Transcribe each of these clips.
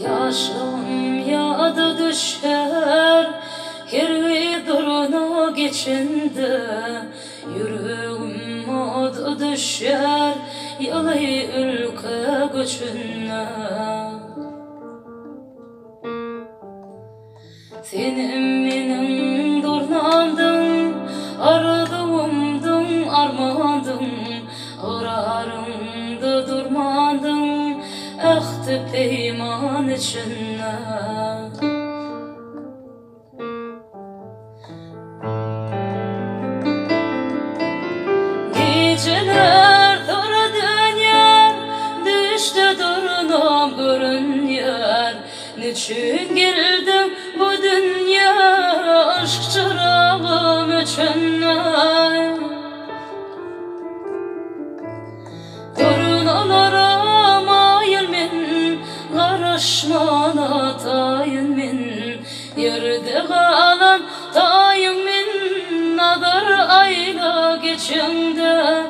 Yaşım yadı düşer, her duruna geçinde. Yüreğim adı düşer, yalı ülke göçünne. Senin menin durnandın, aradığımdın armandın. Ararımda durmandın, ahdi peyman içinne. Geceler durdun yer, düştü durnam görün yer. Niçin geldim bu dünya, aşk çırağım içinne. Durnalara mayıl men, qarışmana tayın men. Yerde qalan tayın men, nadar ayla geçende.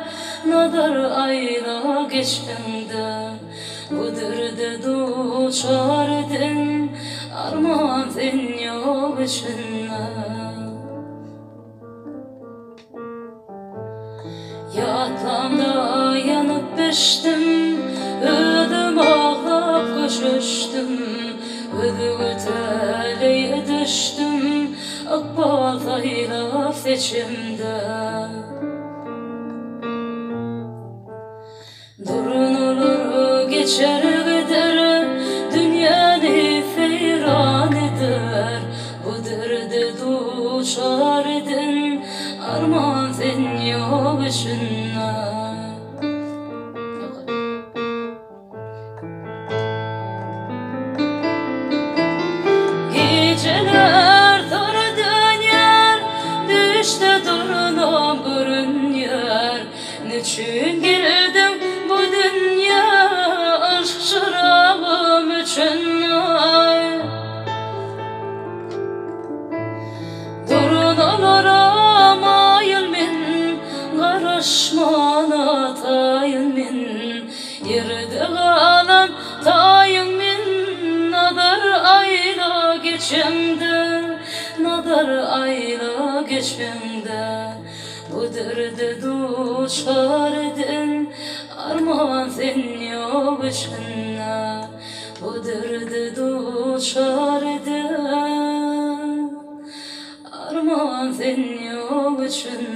Nadar ayla geçende. Bu derde duçar edin, arman sen yok içinne. Yatlamda yanıp beştim, ödüm ağlap koşuştum. Ödü öteleye düştüm, akbaltayla seçimde. Durun olur geçer gider, dünyanı feyran eder. Bu derde duçar edin, arman sen yok içinne. Geceler durdun yer, düştü durnam görün yer. Niçin geldim bu dünya, aşk çırağım içinne. Durnalara mayıl men, qarışmana tayın men. Yerde qalan tayın men, nadar ayla geçende. Nadar ayla geçende. Bu derde duçar edin, arman sen yok içinne. Bu derde duçar edin, arman sen yok içinne.